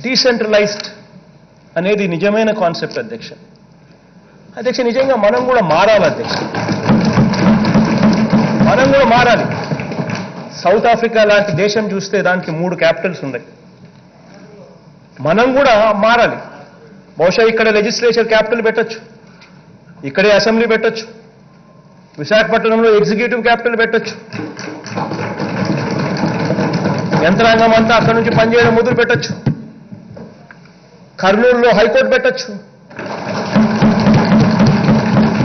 Decentralised అనేది నిజమైన concept అధ్యక్ష. నిజంగా మనం కూడా మారాలి అధ్యక్ష, మనం కూడా మారాలి. సౌత్ ఆఫ్రికా లాంటి దేశం చూస్తే దానికి 3 క్యాపిటల్స్ ఉన్నాయి. మనం కూడా మారాలి. బహుశా ఇక్కడ లెజిస్లేచర్ క్యాపిటల్ పెట్టొచ్చు, ఇక్కడే అసెంబ్లీ పెట్టొచ్చు, విశాఖపట్నంలో ఎగ్జిక్యూటివ్ క్యాపిటల్ పెట్టొచ్చు, యంత్రాంగం అంతా అక్కడి నుంచి పనిచేయడం మొదలు పెట్టొచ్చు, కర్నూలులో హైకోర్టు పెట్టొచ్చు.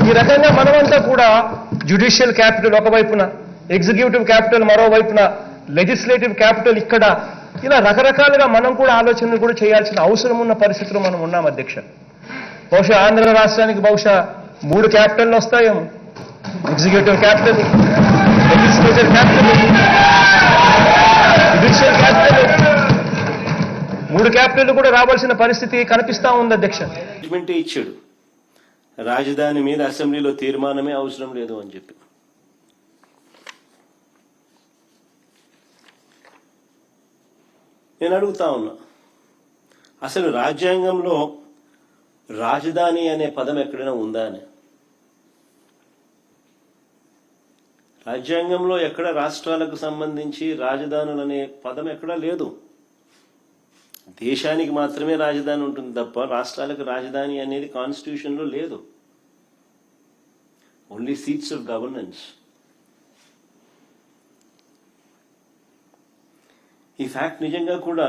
ఈ రకంగా మనమంతా కూడా జ్యుడిషియల్ క్యాపిటల్ ఒకవైపున, ఎగ్జిక్యూటివ్ క్యాపిటల్ మరోవైపున, లెజిస్లేటివ్ క్యాపిటల్ ఇక్కడ, ఇలా రకరకాలుగా మనం కూడా ఆలోచనలు కూడా చేయాల్సిన అవసరం ఉన్న పరిస్థితిలో మనం ఉన్నాం అధ్యక్ష. బహుశా ఆంధ్ర రాష్ట్రానికి బహుశా 3 క్యాపిటల్ వస్తాయేమో, executive capital, legislative capital, judicial capital, 3 capital కూడా రావాల్సిన పరిస్థితి కనిపిస్తా ఉంది అధ్యక్ష. ఇచ్చాడు, రాజధాని మీద అసెంబ్లీలో తీర్మానమే అవసరం లేదు అని చెప్పి. నేను అడుగుతా ఉన్నా, అసలు రాజ్యాంగంలో రాజధాని అనే పదం ఎక్కడైనా ఉందా అని? రాజ్యాంగంలో ఎక్కడ రాష్ట్రాలకు సంబంధించి రాజధానులు అనే పదం ఎక్కడా లేదు. దేశానికి మాత్రమే రాజధాని ఉంటుంది తప్ప రాష్ట్రాలకు రాజధాని అనేది కాన్స్టిట్యూషన్లో లేదు. Only seats of governance. ఈ ఫ్యాక్ట్ నిజంగా కూడా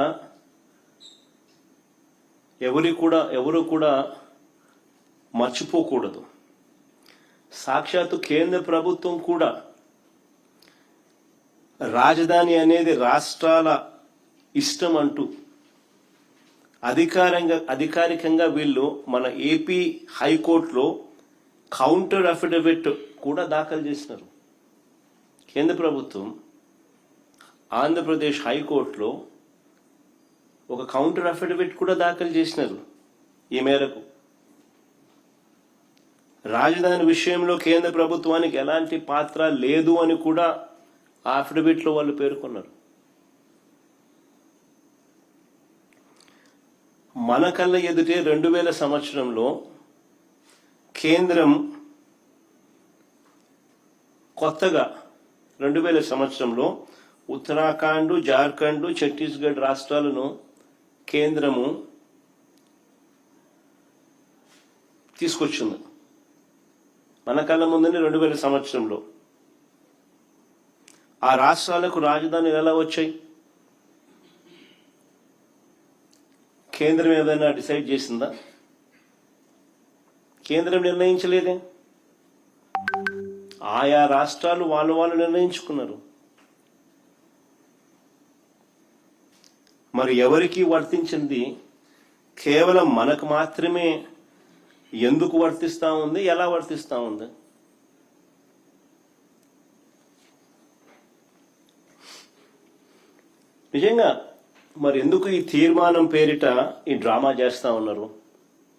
ఎవరు కూడా మర్చిపోకూడదు. సాక్షాత్తు కేంద్ర ప్రభుత్వం కూడా రాజధాని రాష్ట్రాల ఇష్టం అంటూ అధికారికంగా వీళ్ళు మన ఏపీ హైకోర్టులో కౌంటర్ అఫిడవిట్ కూడా దాఖలు చేసినారు. కేంద్ర ప్రభుత్వం ఆంధ్రప్రదేశ్ హైకోర్టులో ఒక కౌంటర్ అఫిడవిట్ కూడా దాఖలు చేసినారు. ఈ మేరకు రాజధాని విషయంలో కేంద్ర ప్రభుత్వానికి ఎలాంటి పాత్ర లేదు అని కూడా ఆ అఫిడవిట్ లో వాళ్ళు పేర్కొన్నారు. మన కళ్ళ ఎదుటే 2000 సంవత్సరంలో కేంద్రం కొత్తగా 2000 సంవత్సరంలో ఉత్తరాఖండ్, జార్ఖండ్, ఛత్తీస్గఢ్ రాష్ట్రాలను కేంద్రము తీసుకొచ్చింది. మన కళ్ళ ముందునే 2000 సంవత్సరంలో. ఆ రాష్ట్రాలకు రాజధానులు ఎలా వచ్చాయి? కేంద్రం ఏదైనా డిసైడ్ చేసిందా? కేంద్రం నిర్ణయించలేదే. ఆయా రాష్ట్రాలు వాళ్ళు నిర్ణయించుకున్నారు. మరి ఎవరికి వర్తించింది? కేవలం మనకు మాత్రమే ఎందుకు వర్తిస్తా ఉంది, ఎలా వర్తిస్తా ఉంది? నిజంగా మరి ఎందుకు ఈ తీర్మానం పేరిట ఈ డ్రామా చేస్తా ఉన్నారు?